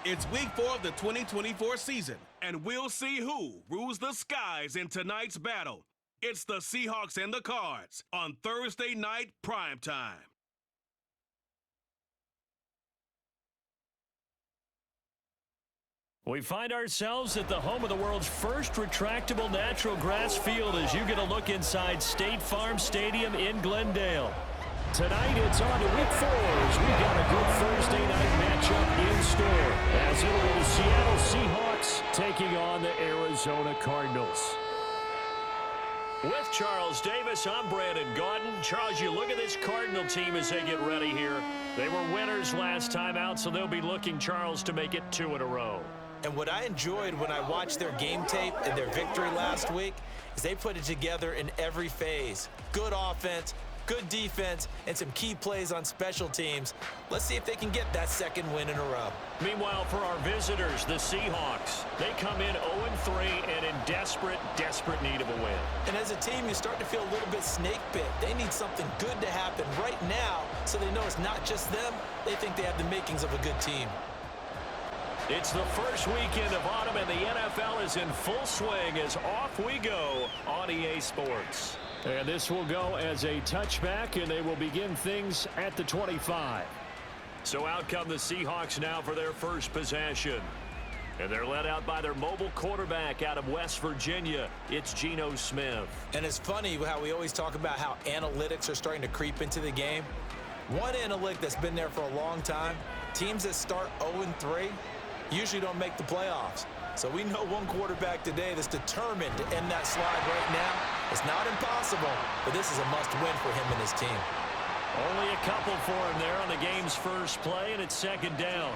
It's week 4 of the 2024 season, and we'll see who rules the skies in tonight's battle. It's the Seahawks and the Cards on Thursday night primetime. We find ourselves at the home of the world's first retractable natural grass field as you get a look inside State Farm Stadium in Glendale. Tonight it's on to week 4 as we've got a good Thursday night matchup in store as it'll be the Seattle Seahawks taking on the Arizona Cardinals. With Charles Davis, I'm Brandon Gaudin. Charles, you look at this Cardinal team as they get ready here. They were winners last time out, so they'll be looking, Charles, to make it 2 in a row. And what I enjoyed when I watched their game tape and their victory last week is they put it together in every phase. Good offense, good defense, and some key plays on special teams. Let's see if they can get that second win in a row. Meanwhile, for our visitors, the Seahawks, they come in 0-3 and in desperate need of a win. And as a team, you start to feel a little bit snake bit. They need something good to happen right now so they know it's not just them. They think they have the makings of a good team. It's the first weekend of autumn, and the NFL is in full swing as off we go on EA Sports. And this will go as a touchback, and they will begin things at the 25. So out come the Seahawks now for their first possession. And they're led out by their mobile quarterback out of West Virginia. It's Geno Smith. And it's funny how we always talk about how analytics are starting to creep into the game. One analytic that's been there for a long time, teams that start 0-3 usually don't make the playoffs. So we know one quarterback today that's determined to end that slide right now. It's not impossible, but this is a must-win for him and his team. Only a couple for him there on the game's first play, and it's second down.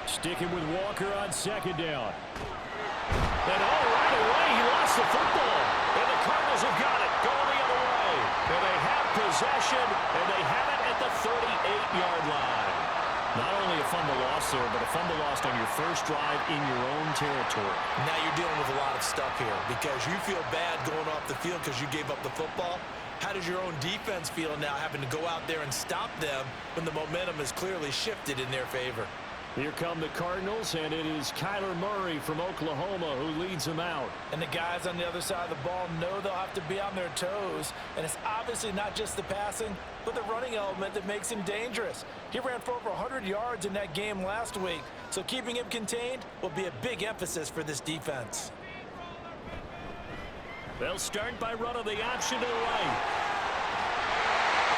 Sticking with Walker on second down. And right away, he lost the football. And the Cardinals have got it, going the other way. And they have possession, and they have it at the 38-yard line. Not only a fumble loss there, but a fumble lost on your first drive in your own territory. Now you're dealing with a lot of stuff here because you feel bad going off the field because you gave up the football. How does your own defense feel now having to go out there and stop them when the momentum is clearly shifted in their favor? Here come the Cardinals, and it is Kyler Murray from Oklahoma who leads them out. And the guys on the other side of the ball know they'll have to be on their toes. And it's obviously not just the passing, but the running element that makes him dangerous. He ran for over 100 yards in that game last week, so keeping him contained will be a big emphasis for this defense. They'll start by running the option to the right.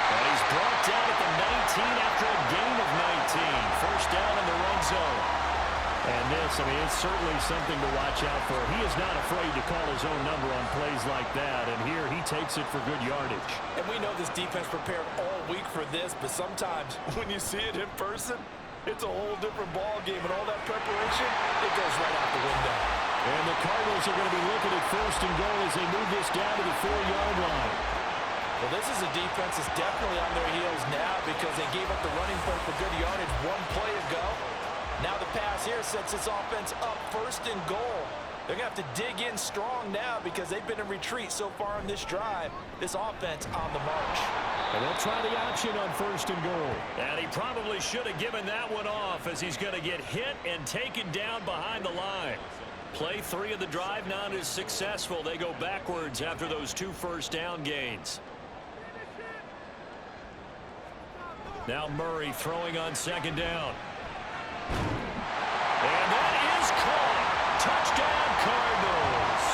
And he's brought down at the 19 after a gain of 19. First down in the red zone. And this, it's certainly something to watch out for. He is not afraid to call his own number on plays like that. And here he takes it for good yardage. And we know this defense prepared all week for this, but sometimes when you see it in person, it's a whole different ball game. And all that preparation, it goes right out the window. And the Cardinals are going to be looking at first and goal as they move this down to the 4-yard line. Well, this is a defense that's definitely on their heels now because they gave up the running play for good yardage one play ago. Now the pass here sets this offense up first and goal. They're going to have to dig in strong now because they've been in retreat so far in this drive. This offense on the march. And they'll try the option on first and goal. And he probably should have given that one off as he's going to get hit and taken down behind the line. Play 3 of the drive not as successful. They go backwards after those 2 first down gains. Now Murray throwing on second down. And that is caught. Touchdown, Cardinals.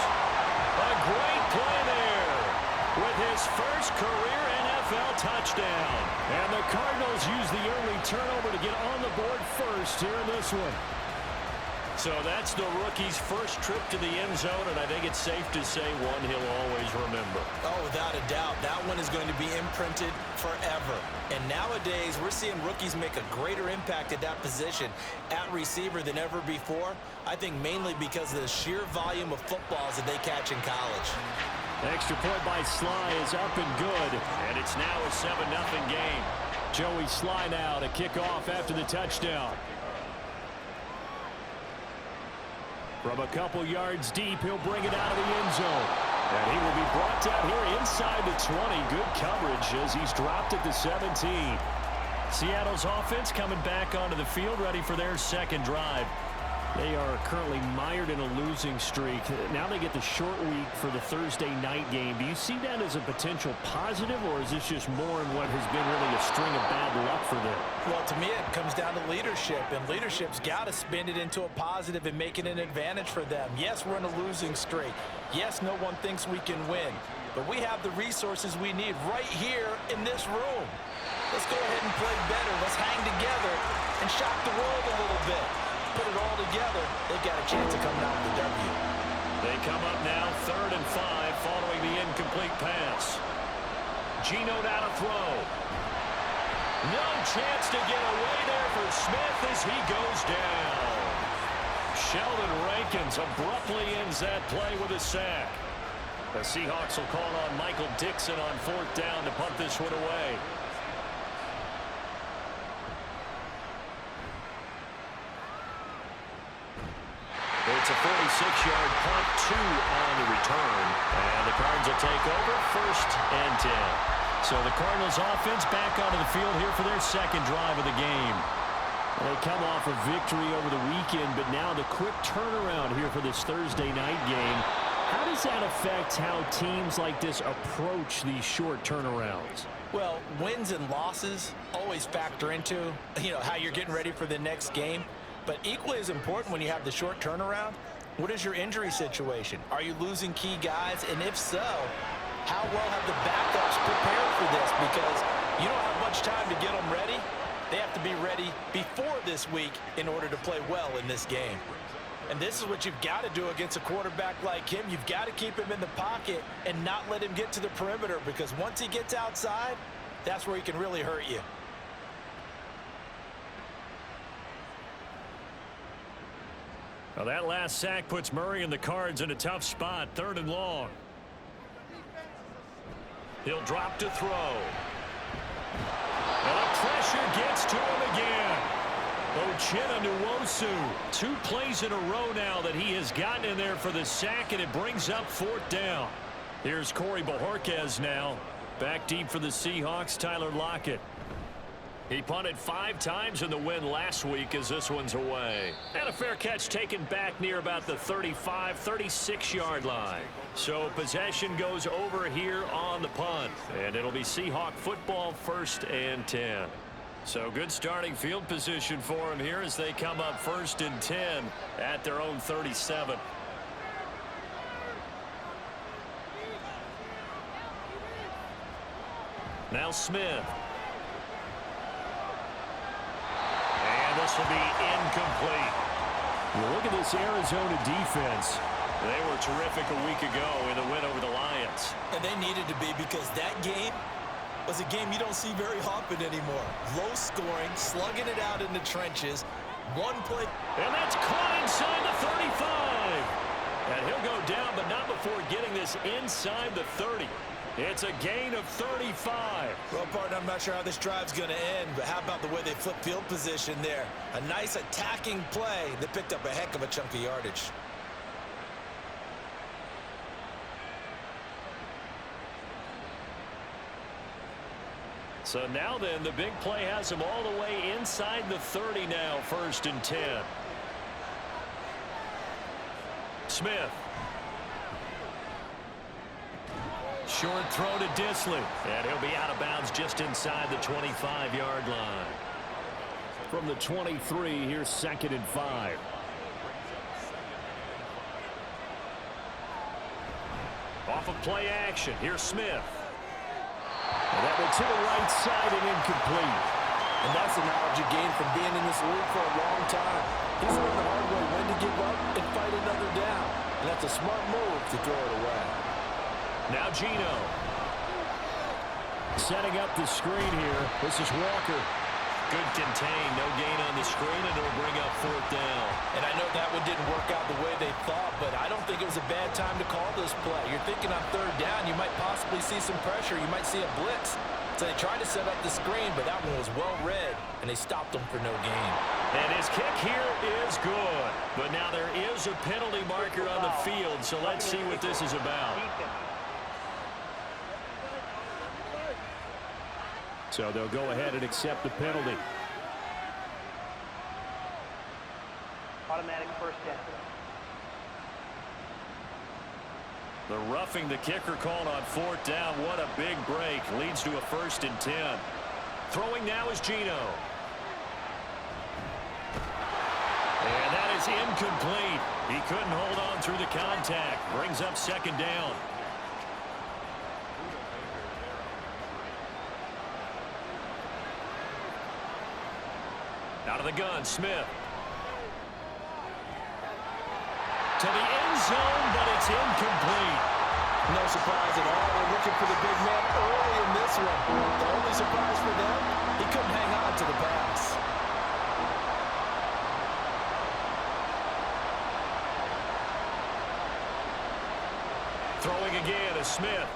A great play there with his first career NFL touchdown. And the Cardinals use the early turnover to get on the board first here in this one. So that's the rookie's first trip to the end zone, and I think it's safe to say one he'll always remember. Oh, without a doubt. That one is going to be imprinted forever. And nowadays, we're seeing rookies make a greater impact at that position at receiver than ever before. I think mainly because of the sheer volume of footballs that they catch in college. Extra point by Sly is up and good, and it's now a 7-0 game. Joey Sly now to kick off after the touchdown. From a couple yards deep, he'll bring it out of the end zone. And he will be brought down here inside the 20. Good coverage as he's dropped at the 17. Seattle's offense coming back onto the field, ready for their second drive. They are currently mired in a losing streak. Now they get the short week for the Thursday night game. Do you see that as a potential positive, or is this just more in what has been really a string of bad luck for them? Well, to me, it comes down to leadership, and leadership's got to spin it into a positive and make it an advantage for them. Yes, we're in a losing streak. Yes, no one thinks we can win, but we have the resources we need right here in this room. Let's go ahead and play better. Let's hang together and shock the world a little bit. Put it all together, they've got a chance of coming out with the W. They come up now 3rd and 5 following the incomplete pass. Geno now to throw. No chance to get away there for Smith as he goes down. Sheldon Rankins abruptly ends that play with a sack. The Seahawks will call on Michael Dixon on 4th down to punt this one away. It's a 46-yard punt, 2 on the return. And the Cardinals will take over 1st and 10. So the Cardinals offense back onto the field here for their second drive of the game. They come off a victory over the weekend, but now the quick turnaround here for this Thursday night game. How does that affect how teams like this approach these short turnarounds? Well, wins and losses always factor into, how you're getting ready for the next game. But equally as important when you have the short turnaround, what is your injury situation? Are you losing key guys? And if so, how well have the backups prepared for this? Because you don't have much time to get them ready. They have to be ready before this week in order to play well in this game. And this is what you've got to do against a quarterback like him. You've got to keep him in the pocket and not let him get to the perimeter, because once he gets outside, that's where he can really hurt you. Well, that last sack puts Murray and the Cards in a tough spot, 3rd and long. He'll drop to throw. And the pressure gets to him again. Uchenna Nwosu, 2 plays in a row now that he has gotten in there for the sack, and it brings up 4th down. Here's Corey Bojorquez now. Back deep for the Seahawks, Tyler Lockett. He punted 5 times in the win last week as this one's away. And a fair catch taken back near about the 35, 36-yard line. So possession goes over here on the punt. And it'll be Seahawk football, 1st and 10. So good starting field position for him here as they come up 1st and 10 at their own 37. Now Smith. This will be incomplete. You look at this Arizona defense. They were terrific a week ago in the win over the Lions. And they needed to be, because that game was a game you don't see very often anymore. Low scoring, slugging it out in the trenches. One play. And that's caught inside the 35. And he'll go down, but not before getting this inside the 30. It's a gain of 35. Well, partner, I'm not sure how this drive's going to end, but how about the way they flip field position there? A nice attacking play that picked up a heck of a chunk of yardage. So now then, the big play has him all the way inside the 30 now, 1st and 10. Smith. Short throw to Disley. And he'll be out of bounds just inside the 25-yard line. From the 23, here's 2nd and 5. Off of play action, here's Smith. And that one to the right side and incomplete. And that's the knowledge you gain from being in this league for a long time. He's learned the hard way when to give up and fight another down. And that's a smart move to throw it away. Now Geno. Setting up the screen here. This is Walker. Good contain. No gain on the screen, and it'll bring up 4th down. And I know that one didn't work out the way they thought, but I don't think it was a bad time to call this play. You're thinking on 3rd down, you might possibly see some pressure. You might see a blitz. So they tried to set up the screen, but that one was well read, and they stopped them for no gain. And his kick here is good. But now there is a penalty marker on the field, so let's see what this is about. So they'll go ahead and accept the penalty. Automatic 1st down. The roughing the kicker called on 4th down. What a big break. Leads to a 1st and 10. Throwing now is Gino. And that is incomplete. He couldn't hold on through the contact. Brings up 2nd down. Out of the gun, Smith. To the end zone, but it's incomplete. No surprise at all. They're looking for the big man early in this one. The only surprise for them, he couldn't hang on to the pass. Throwing again is Smith.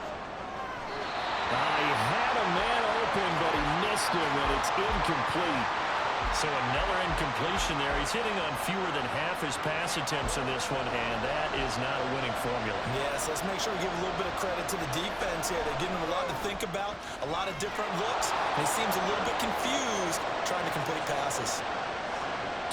He had a man open, but he missed him, and it's incomplete. So another incompletion there. He's hitting on fewer than half his pass attempts in this one, and that is not a winning formula. Yes, let's make sure we give a little bit of credit to the defense here. They're giving him a lot to think about, a lot of different looks, and he seems a little bit confused trying to complete passes.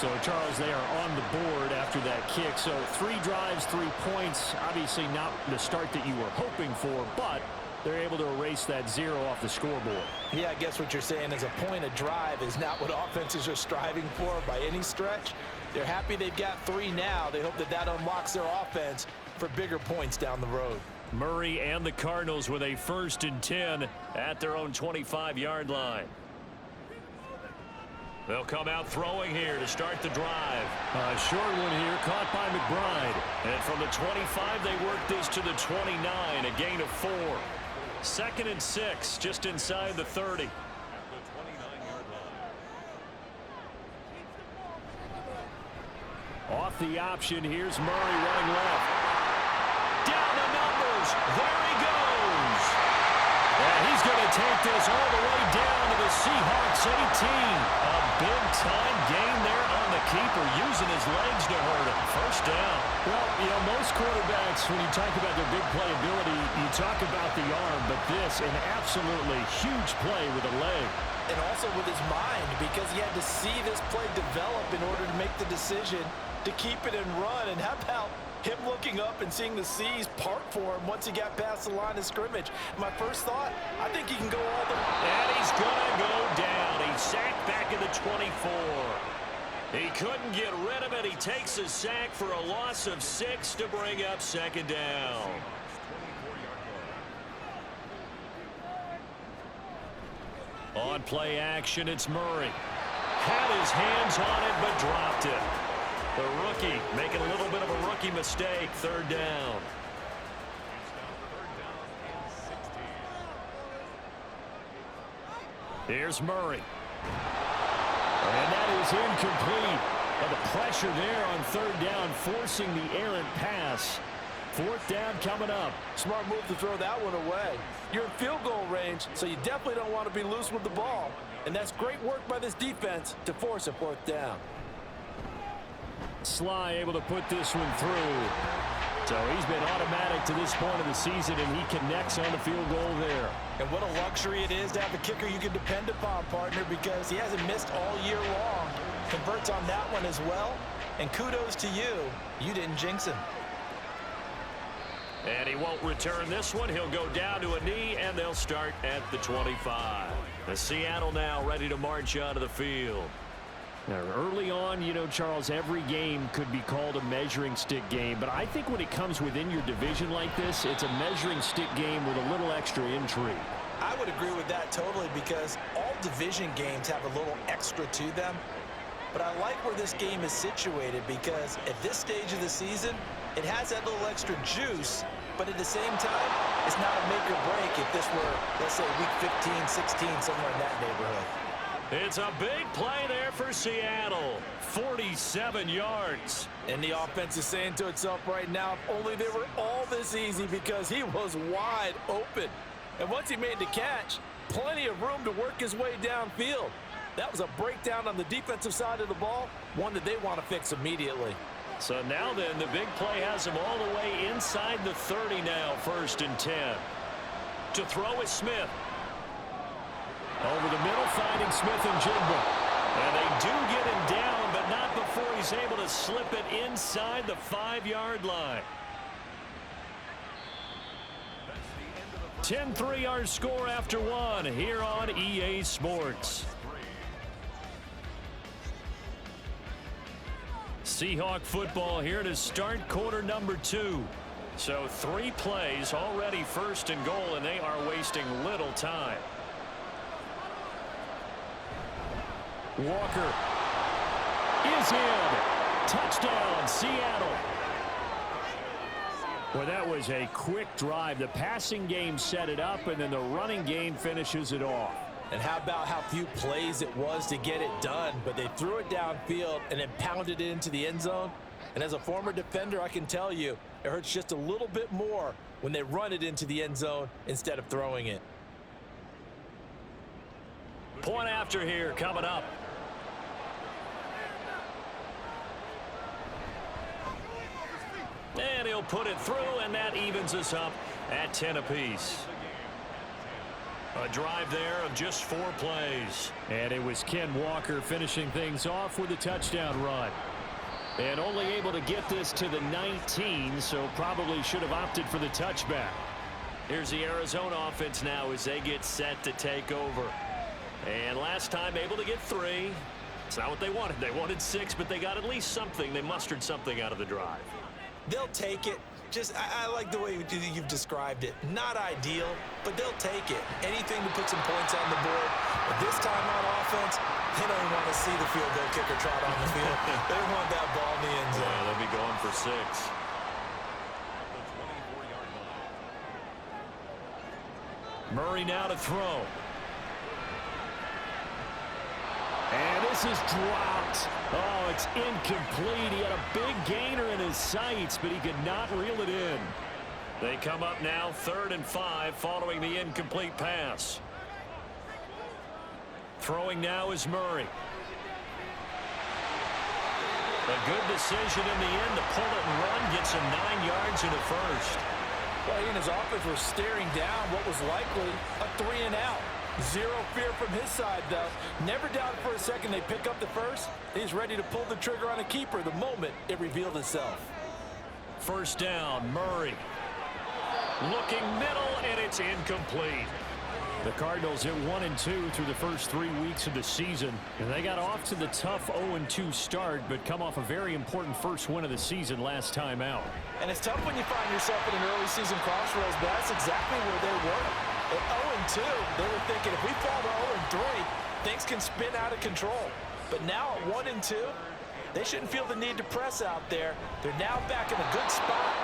So, Charles, they are on the board after that kick. So 3 drives, 3 points. Obviously not the start that you were hoping for, but they're able to erase that 0 off the scoreboard. Yeah, I guess what you're saying is a point of drive is not what offenses are striving for by any stretch. They're happy they've got 3 now. They hope that that unlocks their offense for bigger points down the road. Murray and the Cardinals with a 1st and 10 at their own 25-yard line. They'll come out throwing here to start the drive. A short one here caught by McBride. And from the 25, they work this to the 29, a gain of 4. 2nd and 6, just inside the 30. Off the option, here's Murray running left. Down the numbers, there he goes. And he's going to take this all the way down to the Seahawks 18. A big-time gain there on the keeper, using his legs to hurt him. 1st down. Well, you know, most quarterbacks, when you talk about their big playability, you talk about the arm, but this, an absolutely huge play with a leg. And also with his mind, because he had to see this play develop in order to make the decision to keep it and run. And how about him looking up and seeing the seas part for him once he got past the line of scrimmage? My first thought, I think he can go all the way. And he's going to go down. He's sacked back at the 24. He couldn't get rid of it. He takes a sack for a loss of 6 to bring up 2nd down. On play action, it's Murray. Had his hands on it, but dropped it. The rookie making a little bit of a rookie mistake. 3rd down. Here's Murray. And that is incomplete. And the pressure there on 3rd down, forcing the errant pass. 4th down coming up. Smart move to throw that one away. You're in field goal range, so you definitely don't want to be loose with the ball. And that's great work by this defense to force a 4th down. Sly able to put this one through. So he's been automatic to this point of the season, and he connects on the field goal there. And what a luxury it is to have a kicker you can depend upon, partner, because he hasn't missed all year long. Converts on that one as well. And kudos to you. You didn't jinx him. And he won't return this one. He'll go down to a knee, and they'll start at the 25. The Seattle now ready to march out of the field. Now, early on, you know, Charles, every game could be called a measuring stick game. But I think when it comes within your division like this, it's a measuring stick game with a little extra intrigue. I would agree with that totally, because all division games have a little extra to them. But I like where this game is situated, because at this stage of the season, it has that little extra juice, but at the same time, it's not a make or break if this were, let's say, week 15, 16, somewhere in that neighborhood. It's a big play there for Seattle. 47 yards. And the offense is saying to itself right now, if only they were all this easy, because he was wide open. And once he made the catch, plenty of room to work his way downfield. That was a breakdown on the defensive side of the ball, one that they want to fix immediately. So now then, the big play has him all the way inside the 30 now, 1st and 10. To throw is Smith. Over the middle, finding Smith and Jigba. And they do get him down, but not before he's able to slip it inside the 5-yard line. 10-3 our score after one here on EA Sports. Seahawk football here to start quarter number 2. So 3 plays already 1st and goal, and they are wasting little time. Walker is in. Touchdown, Seattle. Well, that was a quick drive. The passing game set it up, and then the running game finishes it off. And how about how few plays it was to get it done, but they threw it downfield and then pounded it into the end zone. And as a former defender, I can tell you, it hurts just a little bit more when they run it into the end zone instead of throwing it. Point after here coming up. And he'll put it through, and that evens us up at 10 apiece. A drive there of just 4 plays. And it was Ken Walker finishing things off with a touchdown run. And only able to get this to the 19, so probably should have opted for the touchback. Here's the Arizona offense now as they get set to take over. And last time able to get 3. It's not what they wanted. They wanted 6, but they got at least something. They mustered something out of the drive. They'll take it. I like the way you've described it. Not ideal, but they'll take it. Anything to put some points on the board. But this time on offense, they don't want to see the field goal kicker trot on the field. They want that ball in the end zone. Yeah, they'll be going for 6. Murray now to throw. And this is dropped. Oh, it's incomplete. He had a big gainer in his sights, but he could not reel it in. They come up now 3rd and 5 following the incomplete pass. Throwing now is Murray. A good decision in the end to pull it and run. Gets him 9 yards in the 1st. Well, he and his offense were staring down what was likely a 3 and out. Zero fear from his side, though. Never doubted for a second they pick up the 1st. He's ready to pull the trigger on a keeper the moment it revealed itself. 1st down, Murray. Looking middle, and it's incomplete. The Cardinals hit 1-2 through the first 3 weeks of the season. And they got off to the tough 0-2 start, but come off a very important first win of the season last time out. And it's tough when you find yourself in an early season crossroads, but that's exactly where they were. At 0-2, they were thinking if we fall to 0-3, things can spin out of control. But now at 1-2, they shouldn't feel the need to press out there. They're now back in a good spot,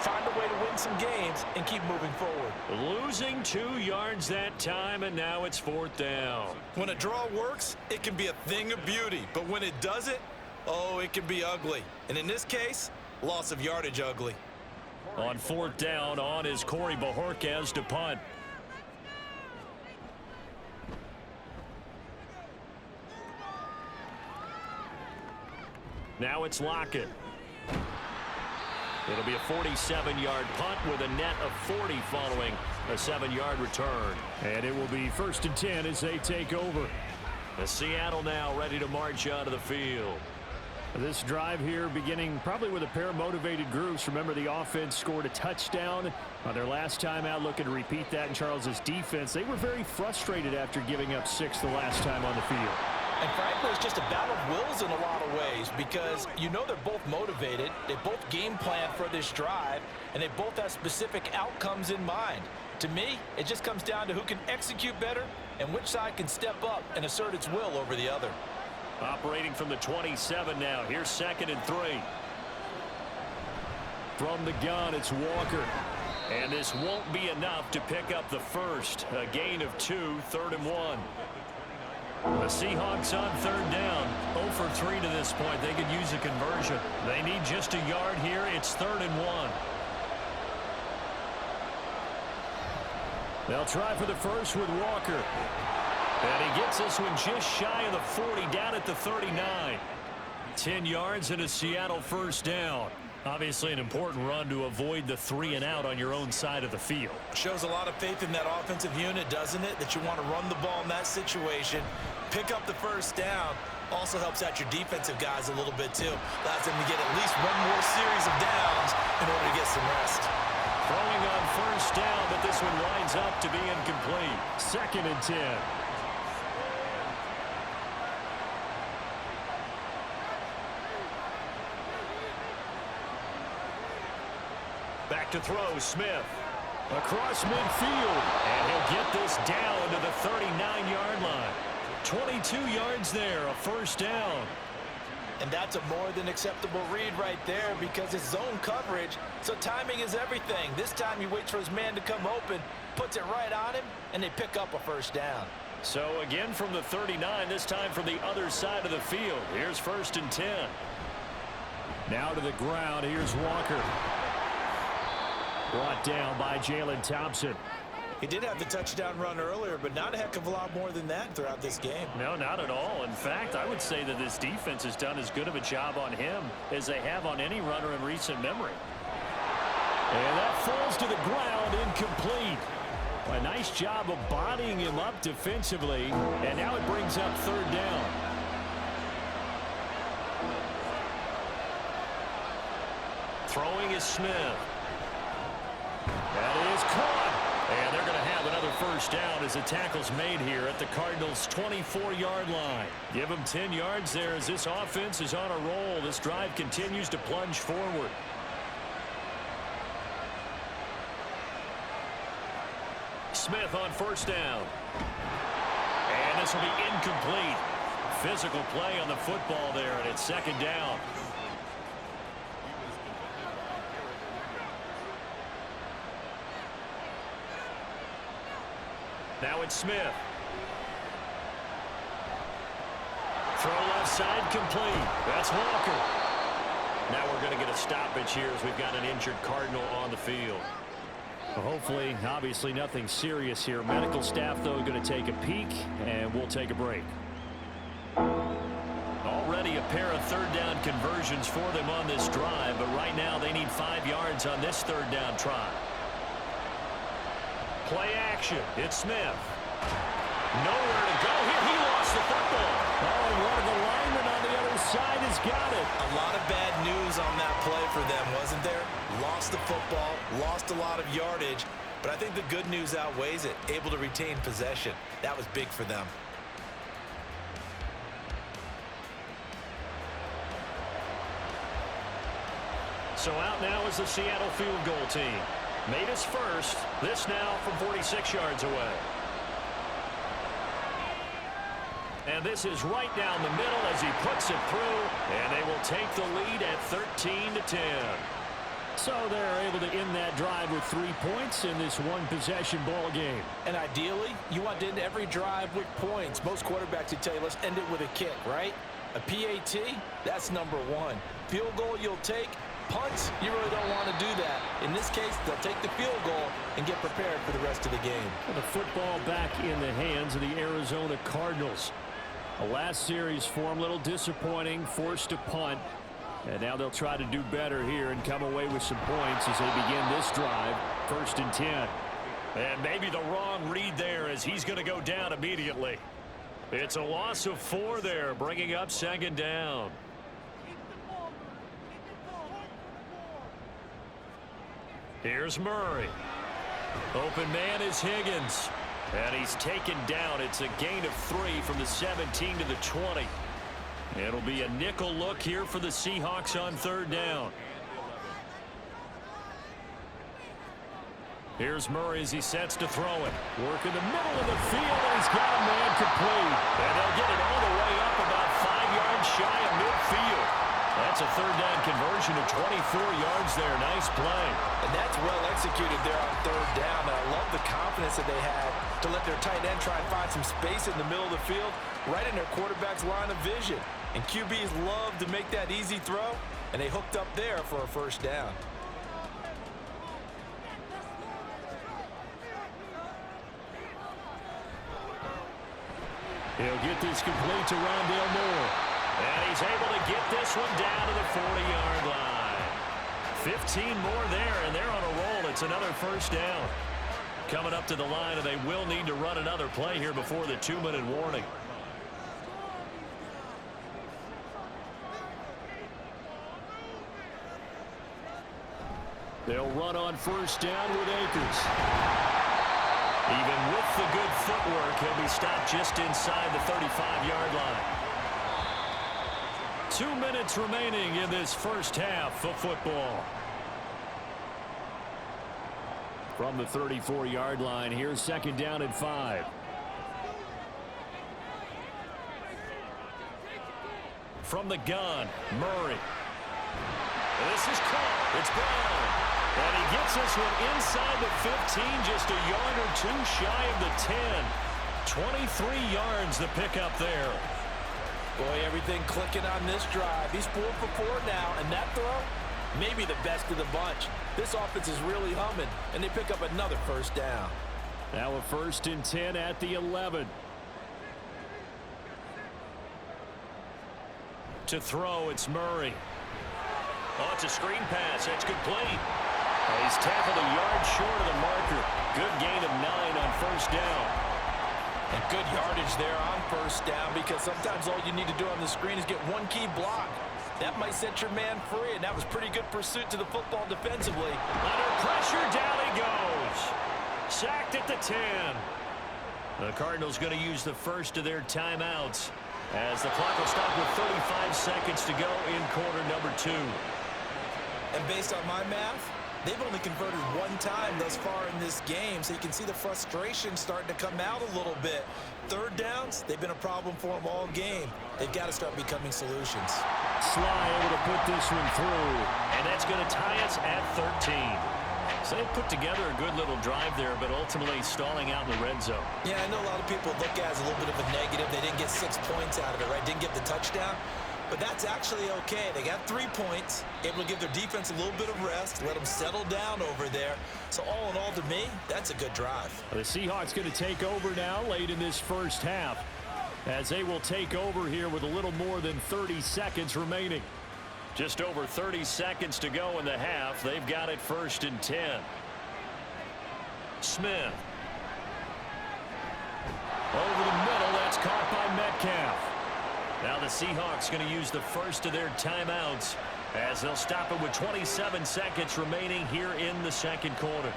find a way to win some games and keep moving forward. Losing 2 yards that time, and now it's 4th down. When a draw works, it can be a thing of beauty. But when it doesn't, oh, it can be ugly. And in this case, loss of yardage ugly. On 4th down, on is Corey Bajorquez to punt. Now it's Lockett. It'll be a 47-yard punt with a net of 40 following a 7-yard return. And it will be 1st and 10 as they take over. The Seattle now ready to march out of the field. This drive here beginning probably with a pair of motivated groups. Remember, the offense scored a touchdown on their last time out. Looking to repeat that in Charles's defense. They were very frustrated after giving up 6 the last time on the field. And frankly, it's just a battle of wills in a lot of ways, because you know they're both motivated, they both game plan for this drive, and they both have specific outcomes in mind. To me, it just comes down to who can execute better and which side can step up and assert its will over the other. Operating from the 27 now. Here's 2nd and 3. From the gun, it's Walker. And this won't be enough to pick up the 1st. A gain of 2, 3rd and 1. The Seahawks on third down. 0 for 3 to this point. They could use a conversion. They need just a yard here. It's 3rd and 1. They'll try for the first with Walker. And he gets this one just shy of the 40, down at the 39. 10 yards and a Seattle first down. Obviously an important run to avoid the 3 and out on your own side of the field. Shows a lot of faith in that offensive unit, doesn't it? That you want to run the ball in that situation. Pick up the first down. Also helps out your defensive guys a little bit too. Allows them to get at least one more series of downs in order to get some rest. Throwing on first down, but this one winds up to be incomplete. 2nd and 10. Back to throw, Smith. Across midfield. And he'll get this down to the 39-yard line. 22 yards there, a first down. And that's a more than acceptable read right there because it's zone coverage, so timing is everything. This time he waits for his man to come open, puts it right on him, and they pick up a first down. So again from the 39, this time from the other side of the field. Here's 1st and 10. Now to the ground, here's Walker. Brought down by Jalen Thompson. He did have the touchdown run earlier, but not a heck of a lot more than that throughout this game. No, not at all. In fact, I would say that this defense has done as good of a job on him as they have on any runner in recent memory. And that falls to the ground, incomplete. A nice job of bodying him up defensively, and now it brings up 3rd down. Throwing is Smith. That is caught. And they're going to have another first down as the tackle's made here at the Cardinals' 24-yard line. Give them 10 yards there as this offense is on a roll. This drive continues to plunge forward. Smith on first down. And this will be incomplete. Physical play on the football there, and it's 2nd down. Now it's Smith. Throw left side complete. That's Walker. Now we're going to get a stoppage here as we've got an injured Cardinal on the field. Well, hopefully, obviously nothing serious here. Medical staff, though, going to take a peek, and we'll take a break. Already a pair of 3rd down conversions for them on this drive, but right now they need 5 yards on this 3rd down try. Play action. It's Smith. Nowhere to go here. He lost the football. Oh, and one of the linemen on the other side has got it. A lot of bad news on that play for them, wasn't there? Lost the football, lost a lot of yardage, but I think the good news outweighs it. Able to retain possession. That was big for them. So out now is the Seattle field goal team. Made his first. This now from 46 yards away. And this is right down the middle as he puts it through. And they will take the lead at 13-10. So they're able to end that drive with 3 points in this one-possession ball game. And ideally, you want to end every drive with points. Most quarterbacks would tell you, let's end it with a kick, right? A PAT, that's number 1. Field goal you'll take. Punts, you really don't want to do that. In this case, they'll take the field goal and get prepared for the rest of the game. And the football back in the hands of the Arizona Cardinals. The last series for them, a little disappointing, forced to punt. And now they'll try to do better here and come away with some points as they begin this drive. 1st and 10. And maybe the wrong read there as he's going to go down immediately. It's a loss of 4 there, bringing up 2nd down. Here's Murray. Open man is Higgins. And he's taken down. It's a gain of 3 from the 17 to the 20. It'll be a nickel look here for the Seahawks on 3rd down. Here's Murray as he sets to throw it. Work in the middle of the field, and he's got a man complete. And they'll get it all the way up about 5 yards shy of midfield. That's a 3rd down conversion of 24 yards yardage there. Nice play. And that's well executed there on third down. And I love the confidence that they had to let their tight end try and find some space in the middle of the field, right in their quarterback's line of vision. And QBs love to make that easy throw, and they hooked up there for a first down. He'll get this complete to Rondale Moore. And he's able to get this one down to the 40-yard line. 15 more there, and they're on a roll. It's another first down. Coming up to the line, and they will need to run another play here before the 2-minute warning. They'll run on first down with Akers. Even with the good footwork, he'll be stopped just inside the 35-yard line. 2 minutes remaining in this first half of football. From the 34-yard line, here's second down and 5. From the gun, Murray. And this is caught. It's Brown. And he gets this one inside the 15, just a yard or two shy of the 10. 23 yards the pickup there. Boy, everything clicking on this drive. He's 4 for 4 now, and that throw, maybe the best of the bunch. This offense is really humming, and they pick up another first down. Now a 1st and 10 at the 11. To throw, it's Murray. Oh, it's a screen pass. That's complete. He's tackled a yard short of the marker. Good gain of 9 on first down. And good yardage there on first down, because sometimes all you need to do on the screen is get one key block. That might set your man free, and that was pretty good pursuit to the football defensively. Under pressure, down he goes. Sacked at the 10. The Cardinals going to use the first of their timeouts as the clock will stop with 35 seconds to go in quarter number 2. And based on my math, they've only converted one time thus far in this game, so you can see the frustration starting to come out a little bit. Third downs, they've been a problem for them all game. They've got to start becoming solutions. Sly able to put this one through, and that's going to tie us at 13. So they put together a good little drive there, but ultimately stalling out in the red zone. Yeah, I know a lot of people look at it as a little bit of a negative. They didn't get 6 points out of it, right? Didn't get the touchdown. But that's actually okay. They got 3 points, able to give their defense a little bit of rest, let them settle down over there. So all in all, to me, that's a good drive. The Seahawks going to take over now late in this first half, as they will take over here with a little more than 30 seconds remaining. Just over 30 seconds to go in the half. They've got it 1st and 10. Smith. Over the middle, that's caught by Metcalf. Now the Seahawks going to use the first of their timeouts as they'll stop it with 27 seconds remaining here in the second quarter.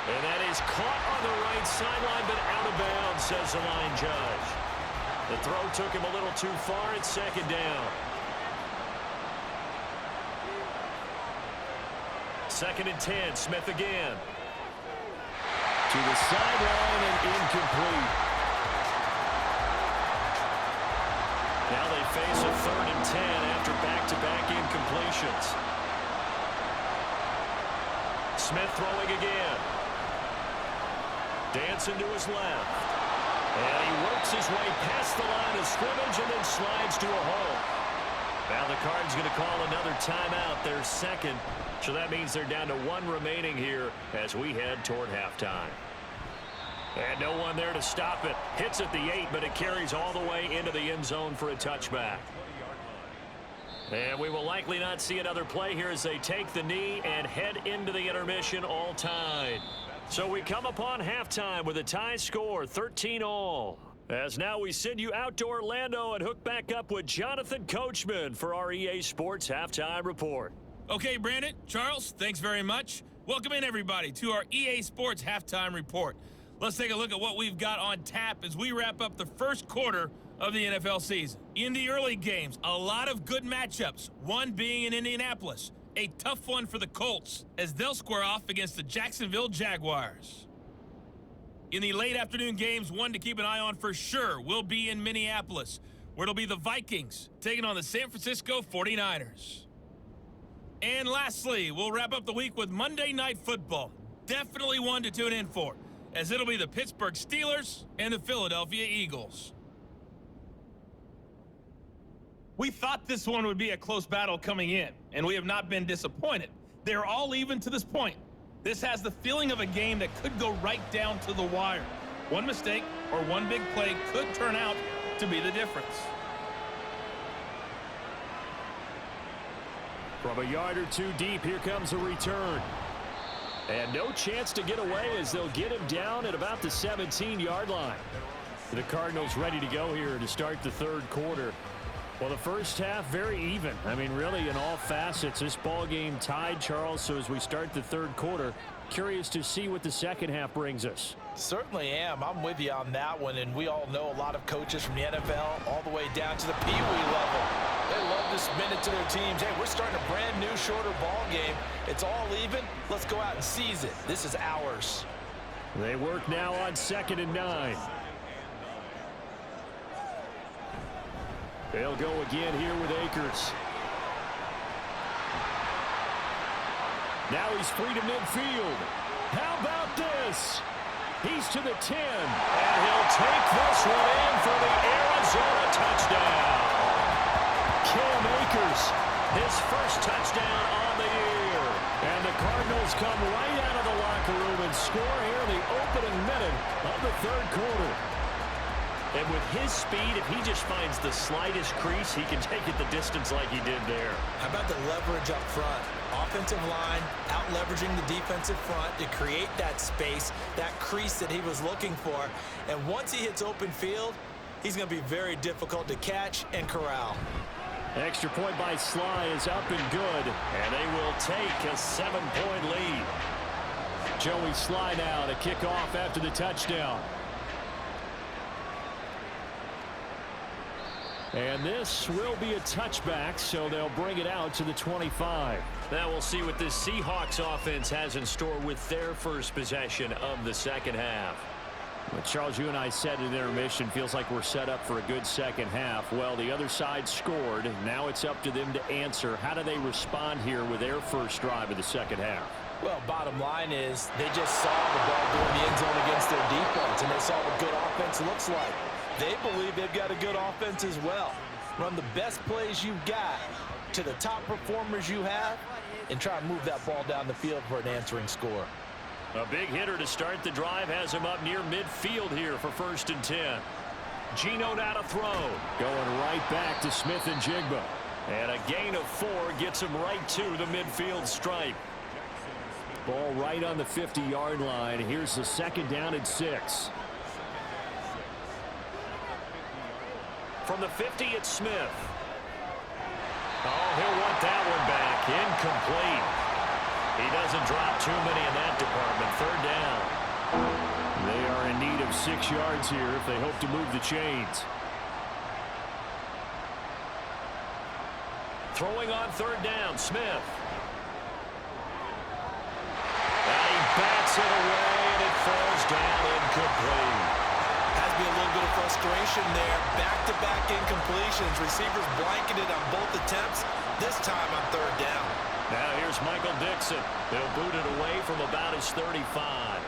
And that is caught on the right sideline, but out of bounds, says the line judge. The throw took him a little too far. It's second down. 2nd and 10. Smith again. To the sideline and incomplete. Now they face a 3rd and 10 after back-to-back incompletions. Smith throwing again. Dancing to his left. And he works his way past the line of scrimmage and then slides to a halt. Now the Cards going to call another timeout, their second. So that means they're down to 1 remaining here as we head toward halftime. And no one there to stop it. Hits at the 8, but it carries all the way into the end zone for a touchback. And we will likely not see another play here as they take the knee and head into the intermission all tied. So we come upon halftime with a tie score, 13-all. As now we send you out to Orlando and hook back up with Jonathan Coachman for our EA Sports Halftime Report. Okay, Brandon, Charles, thanks very much. Welcome in, everybody, to our EA Sports Halftime Report. Let's take a look at what we've got on tap as we wrap up the first quarter of the NFL season. In the early games, a lot of good matchups, one being in Indianapolis. A tough one for the Colts as they'll square off against the Jacksonville Jaguars. In the late afternoon games, one to keep an eye on for sure will be in Minneapolis, where it'll be the Vikings taking on the San Francisco 49ers. And lastly, we'll wrap up the week with Monday Night Football. Definitely one to tune in for, as it'll be the Pittsburgh Steelers and the Philadelphia Eagles. We thought this one would be a close battle coming in, and we have not been disappointed. They're all even to this point. This has the feeling of a game that could go right down to the wire. One mistake or one big play could turn out to be the difference. From a yard or two deep, here comes a return. And no chance to get away as they'll get him down at about the 17-yard line. The Cardinals ready to go here to start the third quarter. Well, the first half, very even. I mean, really, in all facets, this ball game tied, Charles. So as we start the third quarter, curious to see what the second half brings us. Certainly am. I'm with you on that one, and we all know a lot of coaches from the NFL all the way down to the Pee Wee level. They love to spin it to their teams. Hey, we're starting a brand new, shorter ball game. It's all even. Let's go out and seize it. This is ours. They work now on 2nd and 9. They'll go again here with Akers. Now he's free to midfield. How about this? He's to the 10. And he'll take this one in for the Arizona touchdown. Cam Akers, his first touchdown on the year. And the Cardinals come right out of the locker room and score here in the opening minute of the third quarter. And with his speed, if he just finds the slightest crease, he can take it the distance like he did there. How about the leverage up front? Offensive line out leveraging the defensive front to create that space, that crease that he was looking for. And once he hits open field, he's going to be very difficult to catch and corral. Extra point by Sly is up and good, and they will take a 7-point lead. Joey Sly now to kick off after the touchdown. And this will be a touchback, so they'll bring it out to the 25. Now we'll see what this Seahawks offense has in store with their first possession of the second half. Well, Charles, you and I said in intermission, feels like we're set up for a good second half. Well, the other side scored. Now it's up to them to answer. How do they respond here with their first drive of the second half? Well, bottom line is they just saw the ball go in the end zone against their defense, and they saw what good offense looks like. They believe they've got a good offense as well. Run the best plays you've got to the top performers you have and try and move that ball down the field for an answering score. A big hitter to start the drive has him up near midfield here for 1st and 10. Geno now to throw. Going right back to Smith and Jigba. And a gain of 4 gets him right to the midfield stripe. Ball right on the 50-yard line. Here's the 2nd down and 6. From the 50, it's Smith. Oh, he'll want that one back. Incomplete. He doesn't drop too many in that department. 3rd down. They are in need of 6 yards here if they hope to move the chains. Throwing on 3rd down, Smith. And he bats it away, and it falls down incomplete. Has been a little bit of frustration there. Back-to-back incompletions. Receivers blanketed on both attempts, this time on 3rd down. Now here's Michael Dixon. They'll boot it away from about his 35.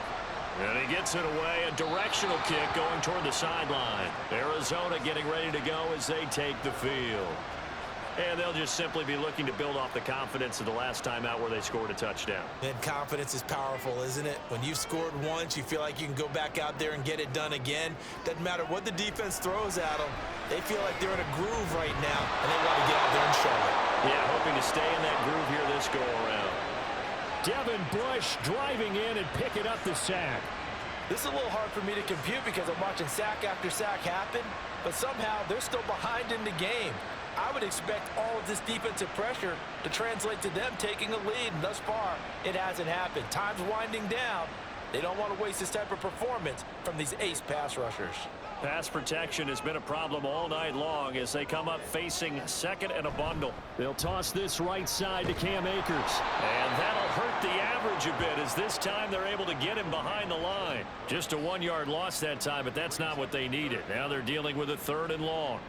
And he gets it away. A directional kick going toward the sideline. Arizona getting ready to go as they take the field. And they'll just simply be looking to build off the confidence of the last time out where they scored a touchdown. And confidence is powerful, isn't it? When you've scored once, you feel like you can go back out there and get it done again. Doesn't matter what the defense throws at them. They feel like they're in a groove right now, and they want to get out there and show it. Yeah, hoping to stay in that groove here this go-around. Devin Bush driving in and picking up the sack. This is a little hard for me to compute because I'm watching sack after sack happen, but somehow they're still behind in the game. I would expect all of this defensive pressure to translate to them taking a lead, and thus far, it hasn't happened. Time's winding down. They don't want to waste this type of performance from these ace pass rushers. Pass protection has been a problem all night long as they come up facing 2nd and a bundle. They'll toss this right side to Cam Akers. And that'll hurt the average a bit as this time they're able to get him behind the line. Just a 1-yard loss that time, but that's not what they needed. Now they're dealing with a 3rd and long.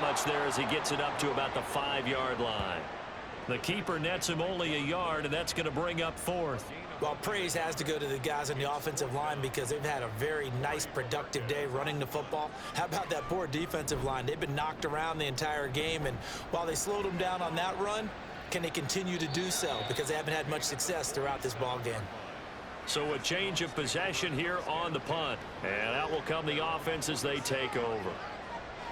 that much there as he gets it up to about the 5-yard line. The keeper nets him only a yard, and that's going to bring up 4th. Well, praise has to go to the guys on the offensive line because they've had a very nice, productive day running the football. How about that poor defensive line? They've been knocked around the entire game, and while they slowed them down on that run, can they continue to do so? Because they haven't had much success throughout this ball game. So a change of possession here on the punt. And out will come the offense as they take over.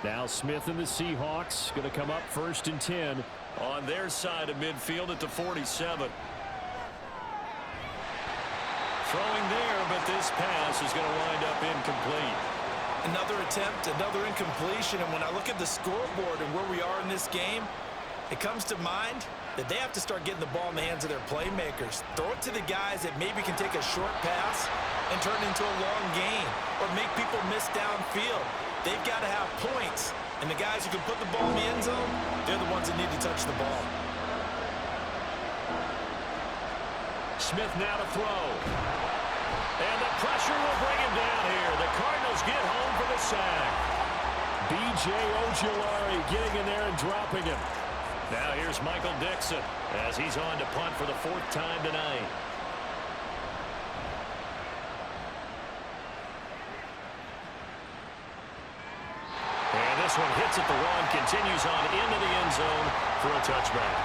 Now Smith and the Seahawks going to come up 1st and 10. On their side of midfield at the 47. Throwing there, but this pass is going to wind up incomplete. Another attempt, another incompletion, and when I look at the scoreboard and where we are in this game, it comes to mind that they have to start getting the ball in the hands of their playmakers. Throw it to the guys that maybe can take a short pass and turn it into a long gain or make people miss downfield. They've got to have points, and the guys who can put the ball in the end zone, they're the ones that need to touch the ball. Smith now to throw. And the pressure will bring him down here. The Cardinals get home for the sack. B.J. Ojulari getting in there and dropping him. Now here's Michael Dixon as he's on to punt for the 4th time tonight. And this one hits at the 1, continues on into the end zone for a touchback.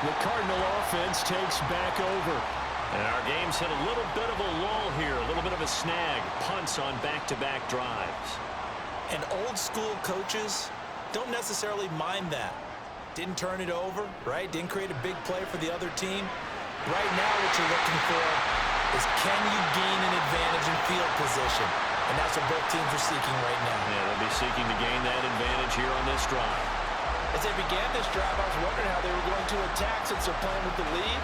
The Cardinal offense takes back over. And our game's hit a little bit of a lull here, a little bit of a snag. Punts on back-to-back drives. And old-school coaches don't necessarily mind that. Didn't turn it over, right? Didn't create a big play for the other team. Right now what you're looking for is can you gain an advantage in field position? And that's what both teams are seeking right now. Yeah, they'll be seeking to gain that advantage here on this drive. As they began this drive, I was wondering how they were going to attack since they're playing with the lead.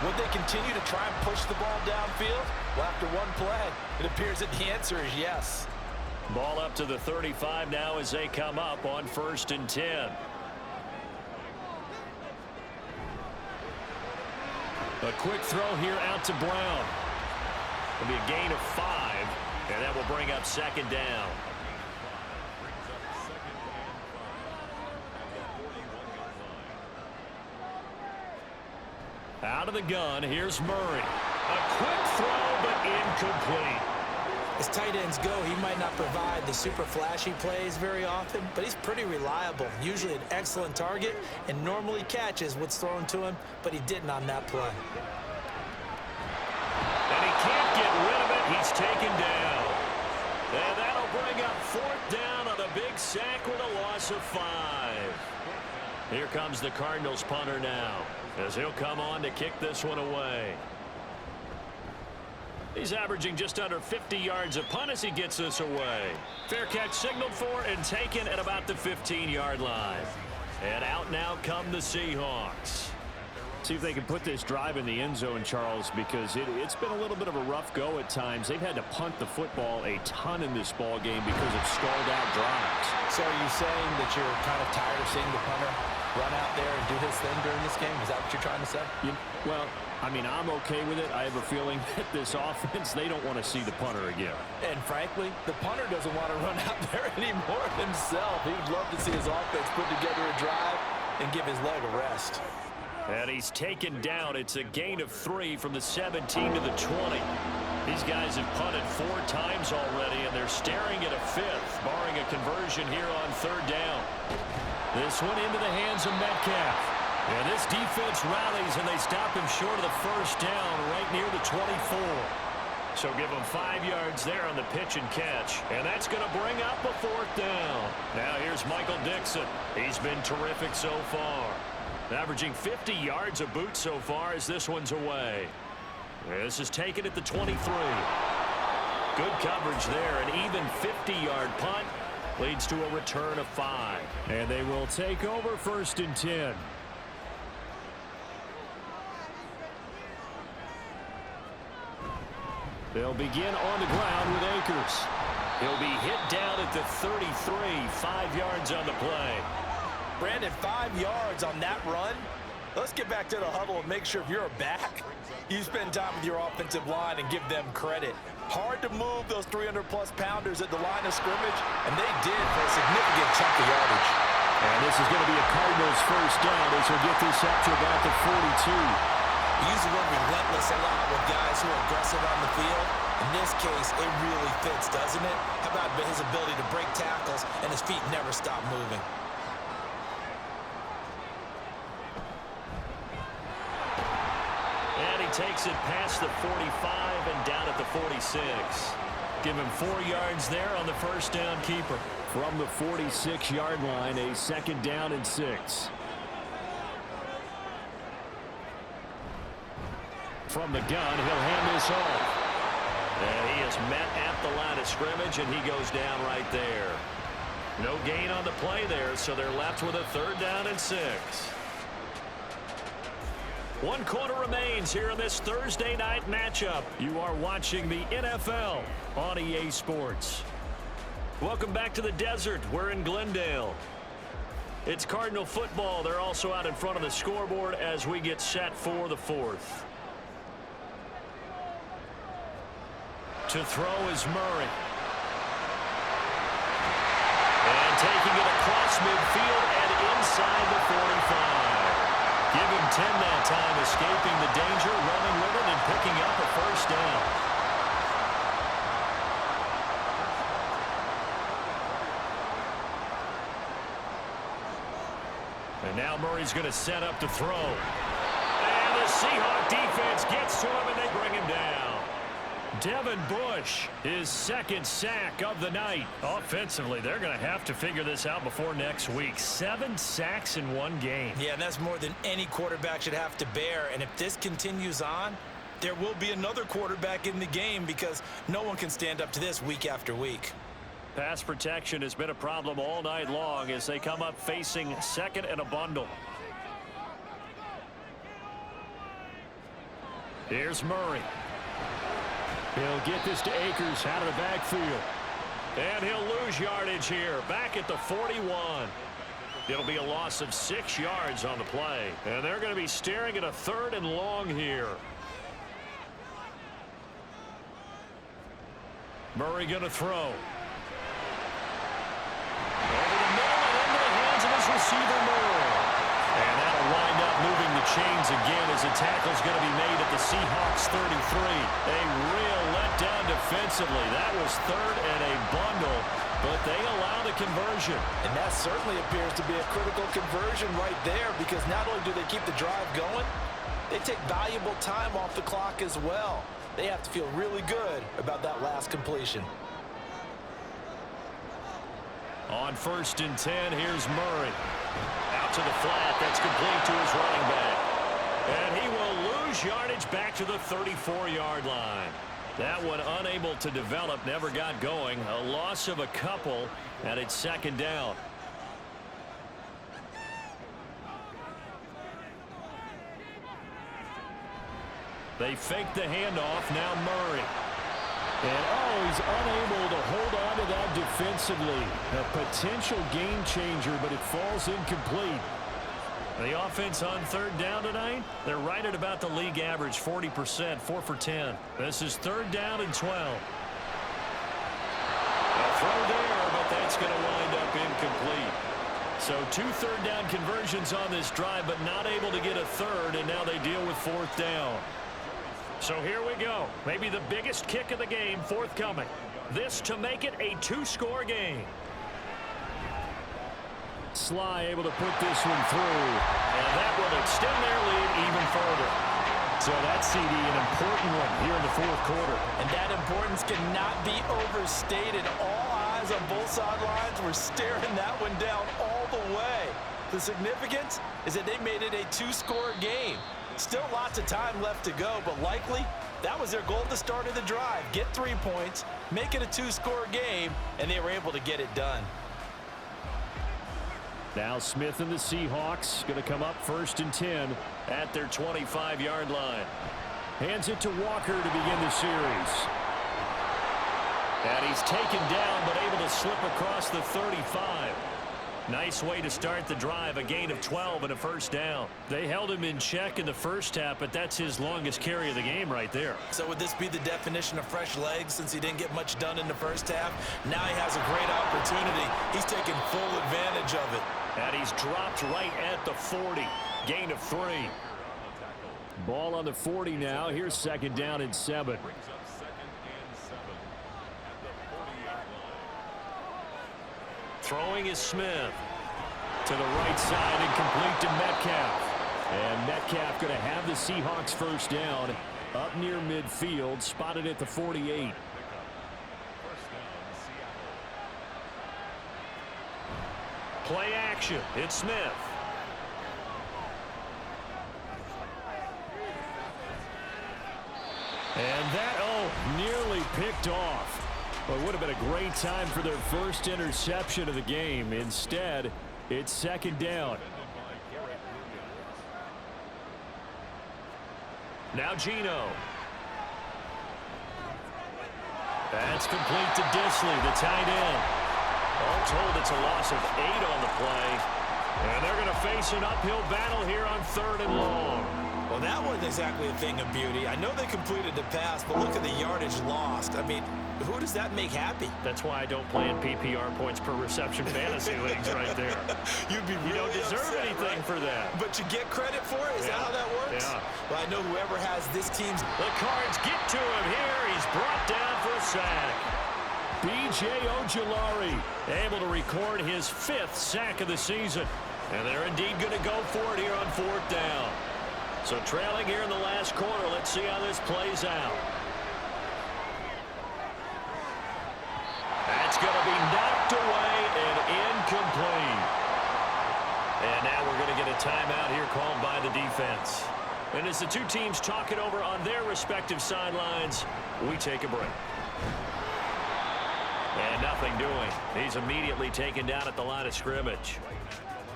Would they continue to try and push the ball downfield? Well, after one play, it appears that the answer is yes. Ball up to the 35 now as they come up on 1st and 10. A quick throw here out to Brown. It'll be a gain of 5, and that will bring up 2nd down. Out of the gun, here's Murray. A quick throw, but incomplete. As tight ends go, he might not provide the super flashy plays very often, but he's pretty reliable. Usually an excellent target and normally catches what's thrown to him, but he didn't on that play. And he can't get rid of it. He's taken down. And that'll bring up 4th down on a big sack with a loss of 5. Here comes the Cardinals punter now, as he'll come on to kick this one away. He's averaging just under 50 yards a punt as he gets this away. Fair catch signaled for and taken at about the 15-yard line. And out now come the Seahawks. See if they can put this drive in the end zone, Charles, because it's been a little bit of a rough go at times. They've had to punt the football a ton in this ball game because of stalled out drives. So are you saying that you're kind of tired of seeing the punter run out there and do his thing during this game? Is that what you're trying to say? Well, I mean, I'm okay with it. I have a feeling that this offense, they don't want to see the punter again. And frankly, the punter doesn't want to run out there anymore himself. He would love to see his offense put together a drive and give his leg a rest. And he's taken down. It's a gain of 3 from the 17 to the 20. These guys have punted 4 times already, and they're staring at a 5th, barring a conversion here on 3rd down. This one into the hands of Metcalf. And this defense rallies, and they stop him short of the 1st down right near the 24. So give him 5 yards there on the pitch and catch. And that's going to bring up a 4th down. Now here's Michael Dixon. He's been terrific so far. Averaging 50 yards a boot so far as this one's away. This is taken at the 23. Good coverage there. An even 50-yard punt leads to a return of 5. And they will take over 1st and 10. They'll begin on the ground with Akers. He'll be hit down at the 33, 5 yards on the play. Brandon, 5 yards on that run. Let's get back to the huddle and make sure if you're a back, you spend time with your offensive line and give them credit. Hard to move those 300-plus pounders at the line of scrimmage, and they did for a significant chunk of yardage. And this is going to be a Cardinals first down as he'll get this up to about the 42. You use the word relentless a lot with guys who are aggressive on the field. In this case, it really fits, doesn't it? How about his ability to break tackles and his feet never stop moving? And he takes it past the 45 and down at the 46. Give him 4 yards there on the first down keeper. From the 46-yard line, a second down and 6. From the gun, he'll hand this off. And he is met at the line of scrimmage, and he goes down right there. No gain on the play there, so they're left with a third down and 6. 1 quarter remains here in this Thursday night matchup. You are watching the NFL on EA Sports. Welcome back to the desert. We're in Glendale. It's Cardinal football. They're also out in front of the scoreboard as we get set for the 4th. To throw is Murray. And taking it across midfield and inside the 45. Give him 10 that time, escaping the danger, running with it, and picking up a first down. And now Murray's going to set up to throw. And the Seahawks defense gets to him, and they bring him down. Devin Bush, his second sack of the night. Offensively, they're going to have to figure this out before next week. 7 sacks in 1 game. Yeah, and that's more than any quarterback should have to bear. And if this continues on, there will be another quarterback in the game because no one can stand up to this week after week. Pass protection has been a problem all night long as they come up facing second and a bundle. Here's Murray. He'll get this to Akers out of the backfield. And he'll lose yardage here, back at the 41. It'll be a loss of 6 yards on the play. And they're going to be staring at a 3rd and long here. Murray going to throw. Over the middle and into the hands of his receiver, Moore. And that'll wind up moving the chains again as the tackle's going to be made at the Seahawks 33. A real letdown defensively. That was 3rd and a bundle, but they allow the conversion. And that certainly appears to be a critical conversion right there because not only do they keep the drive going, they take valuable time off the clock as well. They have to feel really good about that last completion. On 1st and 10, here's Murray. Out to the flat. That's complete to his running back. And he will lose yardage back to the 34-yard line. That one unable to develop, never got going. A loss of a couple, and it's 2nd down. They fake the handoff. Now Murray. And, he's unable to hold on to that defensively. A potential game changer, but it falls incomplete. The offense on 3rd down tonight, they're right at about the league average, 40%, 4 for 10. This is 3rd down and 12. A throw there, but that's going to wind up incomplete. So 2 3rd down conversions on this drive, but not able to get a 3rd, and now they deal with 4th down. So here we go. Maybe the biggest kick of the game forthcoming. This to make it a 2-score game. Sly able to put this one through. And that will extend their lead even further. So that's, CD, an important one here in the 4th quarter. And that importance cannot be overstated. All eyes on both sidelines were staring that one down all the way. The significance is that they made it a 2-score game. Still lots of time left to go, but likely that was their goal at the start of the drive. Get 3 points, make it a 2-score game, and they were able to get it done. Now Smith and the Seahawks going to come up 1st and 10 at their 25-yard line. Hands it to Walker to begin the series. And he's taken down but able to slip across the 35. Nice way to start the drive, a gain of 12 and a 1st down. They held him in check in the first half, but that's his longest carry of the game right there. So would this be the definition of fresh legs since he didn't get much done in the first half? Now he has a great opportunity. He's taking full advantage of it. And he's dropped right at the 40. Gain of 3. Ball on the 40 now. Here's second down and 7. Throwing is Smith. To the right side and complete to Metcalf. And Metcalf going to have the Seahawks first down up near midfield, spotted at the 48. Play action. It's Smith. And that, nearly picked off. Well, it would have been a great time for their first interception of the game. Instead, it's second down. Now Geno. That's complete to Disley, the tight end. All told, it's a loss of 8 on the play. And they're going to face an uphill battle here on 3rd and long. Well, that wasn't exactly a thing of beauty. I know they completed the pass, but look at the yardage lost. I mean, who does that make happy? That's why I don't play in PPR points per reception fantasy leagues right there. You'd be really You don't deserve upset, anything right? for that. But you get credit for it? Is that how that works? Yeah. Well, I know whoever has this team's... The Cards get to him here. He's brought down for a sack. B.J. Ojulari able to record his 5th sack of the season. And they're indeed going to go for it here on 4th down. So trailing here in the last quarter. Let's see how this plays out. That's going to be knocked away and incomplete. And now we're going to get a timeout here called by the defense. And as the two teams talk it over on their respective sidelines, we take a break. And nothing doing. He's immediately taken down at the line of scrimmage.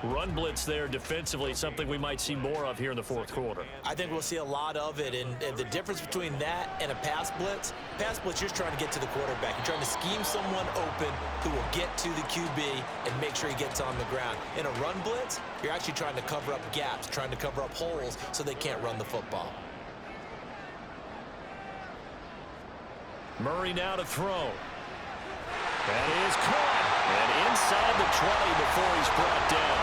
Run blitz there defensively, something we might see more of here in the 4th quarter. I think we'll see a lot of it, and the difference between that and a pass blitz, you're just trying to get to the quarterback. You're trying to scheme someone open who will get to the QB and make sure he gets on the ground. In a run blitz, you're actually trying to cover up gaps, trying to cover up holes so they can't run the football. Murray now to throw. That is caught. And inside the 20 before he's brought down.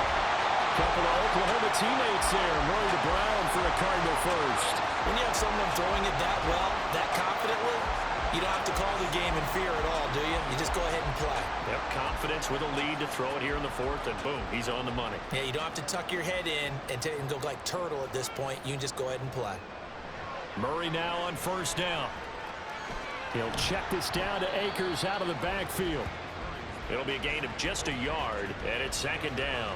Couple of Oklahoma teammates there. Murray to Brown for a Cardinal first. When you have someone throwing it that well, that confidently, you don't have to call the game in fear at all, do you? You just go ahead and play. Yep, confidence with a lead to throw it here in the 4th, and boom, he's on the money. Yeah, you don't have to tuck your head in and go like turtle at this point. You can just go ahead and play. Murray now on first down. He'll check this down to Akers out of the backfield. It'll be a gain of just a yard, and it's second down.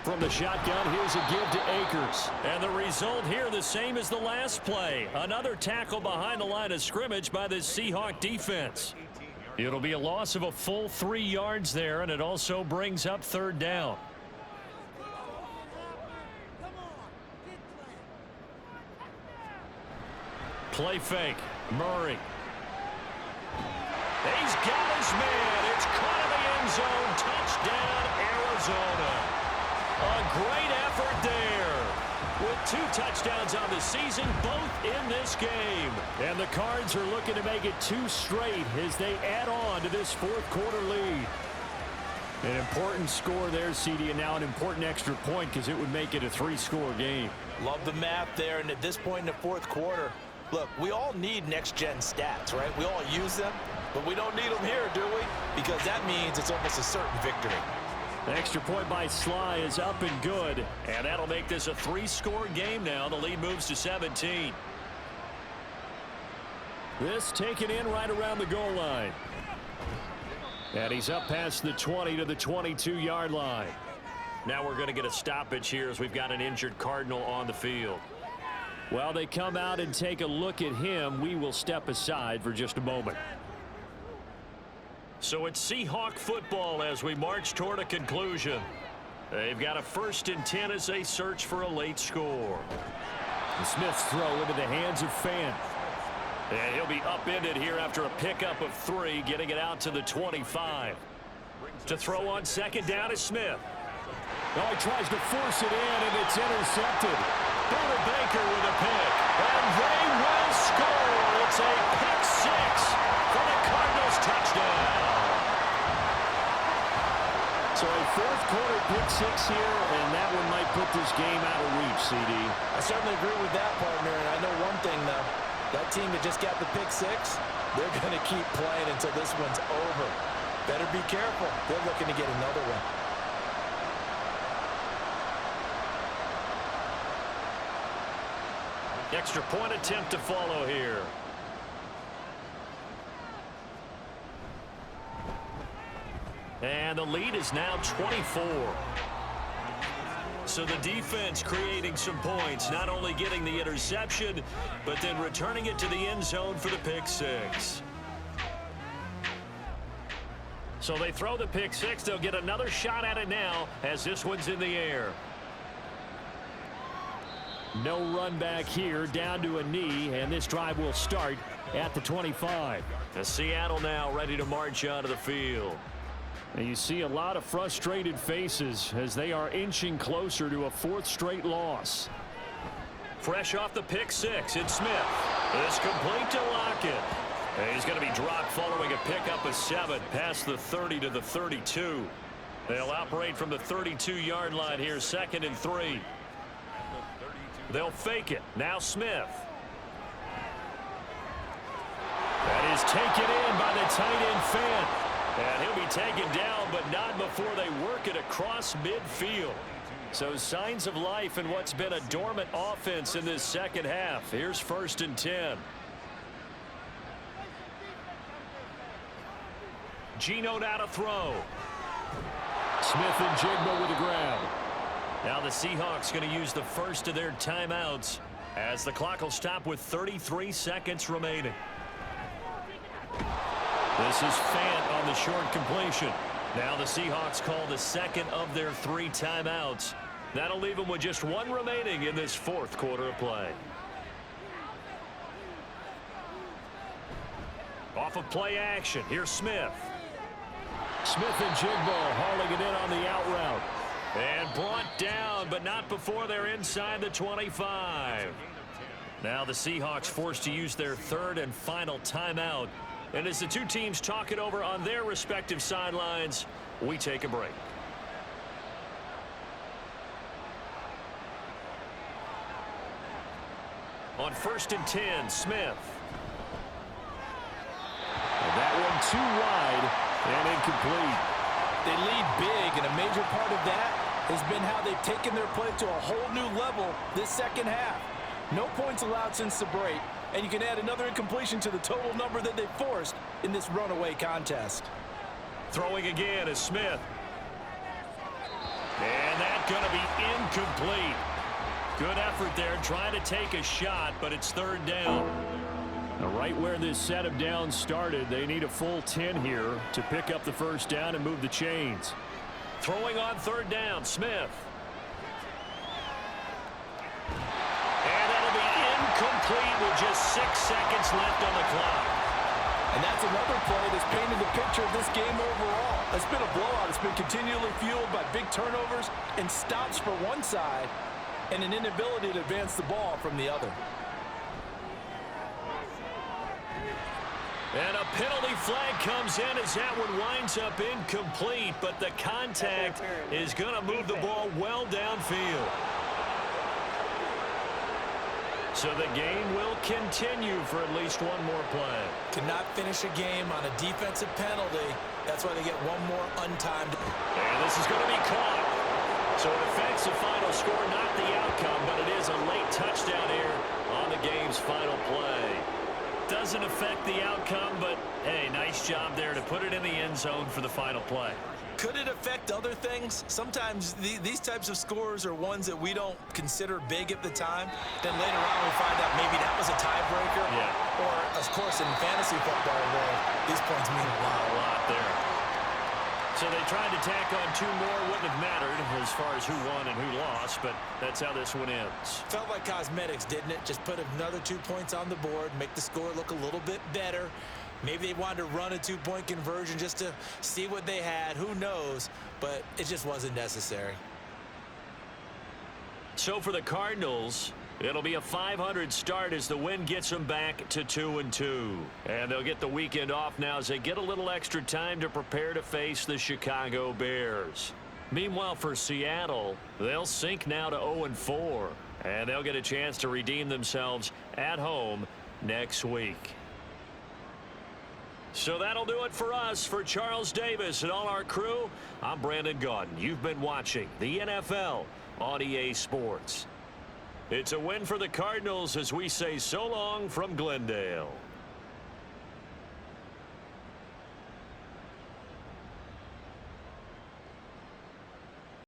From the shotgun, here's a give to Akers. And the result here the same as the last play. Another tackle behind the line of scrimmage by the Seahawk defense. It'll be a loss of a full 3 yards there, and it also brings up 3rd down. Play fake. Murray. He's got his man. It's caught in the end zone. Touchdown, Arizona. A great effort there. With 2 touchdowns on the season, both in this game. And the Cards are looking to make it 2 straight as they add on to this 4th quarter lead. An important score there, CD, and now an important extra point because it would make it a 3-score game. Love the math there, and at this point in the 4th quarter, look, we all need next-gen stats, right? We all use them, but we don't need them here, do we? Because that means it's almost a certain victory. The extra point by Sly is up and good. And that'll make this a 3-score game now. The lead moves to 17. This taken in right around the goal line. And he's up past the 20 to the 22-yard line. Now we're going to get a stoppage here as we've got an injured Cardinal on the field. While they come out and take a look at him, we will step aside for just a moment. So it's Seahawk football as we march toward a conclusion. They've got a 1st and 10 as they search for a late score. The Smith's throw into the hands of Fant. And he'll be upended here after a pickup of 3, getting it out to the 25. To throw on 2nd down is Smith. Oh, he tries to force it in, and it's intercepted. Buda Baker with a pick. And they will score. It's a pick six for the Cardinals touchdown. So a fourth quarter pick six here, and that one might put this game out of reach, CD. I certainly agree with that, partner, and I know one thing, though. That team that just got the pick six, they're going to keep playing until this one's over. Better be careful. They're looking to get another one. Extra point attempt to follow here. And the lead is now 24. So the defense creating some points, not only getting the interception, but then returning it to the end zone for the pick six. So they throw the pick six. They'll get another shot at it now as this one's in the air. No run back here, down to a knee, and this drive will start at the 25. And Seattle now ready to march onto the field. And you see a lot of frustrated faces as they are inching closer to a fourth straight loss. Fresh off the pick six, it's Smith. It's complete to Lockett. And he's going to be dropped following a pickup of 7 past the 30 to the 32. They'll operate from the 32-yard line here, 2nd and 3. They'll fake it. Now Smith. That is taken in by the tight end Fant. And he'll be taken down, but not before they work it across midfield. So signs of life in what's been a dormant offense in this second half. Here's 1st and 10. Geno now to throw. Smith and Jigba with the grab. Now the Seahawks going to use the first of their timeouts as the clock will stop with 33 seconds remaining. This is Fant on the short completion. Now the Seahawks call the second of their 3 timeouts. That'll leave them with just 1 remaining in this 4th quarter of play. Off of play action, here's Smith. Smith and Jigba hauling it in on the out route. And brought down, but not before they're inside the 25. Now the Seahawks forced to use their 3rd and final timeout. And as the two teams talk it over on their respective sidelines, we take a break. On 1st and 10, Smith. And that one too wide and incomplete. They lead big, and a major part of that has been how they've taken their play to a whole new level this second half. No points allowed since the break, and you can add another incompletion to the total number that they forced in this runaway contest. Throwing again is Smith. And that's going to be incomplete. Good effort there, trying to take a shot, but it's 3rd down. Now, right where this set of downs started, they need a full 10 here to pick up the 1st down and move the chains. Throwing on 3rd down, Smith. And that'll be incomplete with just 6 seconds left on the clock. And that's another play that's painted the picture of this game overall. It's been a blowout. It's been continually fueled by big turnovers and stops for one side and an inability to advance the ball from the other. And a penalty flag comes in as that one winds up incomplete, but the contact is going to move the ball well downfield. So the game will continue for at least one more play. Cannot finish a game on a defensive penalty. That's why they get one more untimed. And this is going to be caught. So it affects the final score, not the outcome, but it is a late touchdown here on the game's final play. Doesn't affect the outcome, but hey, nice job there to put it in the end zone for the final play. Could it affect other things? Sometimes these types of scores are ones that we don't consider big at the time. Then later on we find out maybe that was a tiebreaker. Yeah. Or, of course, in fantasy football, where these points mean a lot there. So they tried to tack on 2 more. Wouldn't have mattered as far as who won and who lost, but that's how this one ends. Felt like cosmetics, didn't it? Just put another 2 points on the board, make the score look a little bit better. Maybe they wanted to run a 2-point conversion just to see what they had. Who knows? But it just wasn't necessary. So for the Cardinals, it'll be a .500 start as the win gets them back to 2-2. And they'll get the weekend off now as they get a little extra time to prepare to face the Chicago Bears. Meanwhile, for Seattle, they'll sink now to 0-4. And they'll get a chance to redeem themselves at home next week. So that'll do it for us. For Charles Davis and all our crew, I'm Brandon Gaudin. You've been watching the NFL on EA Sports. It's a win for the Cardinals as we say so long from Glendale.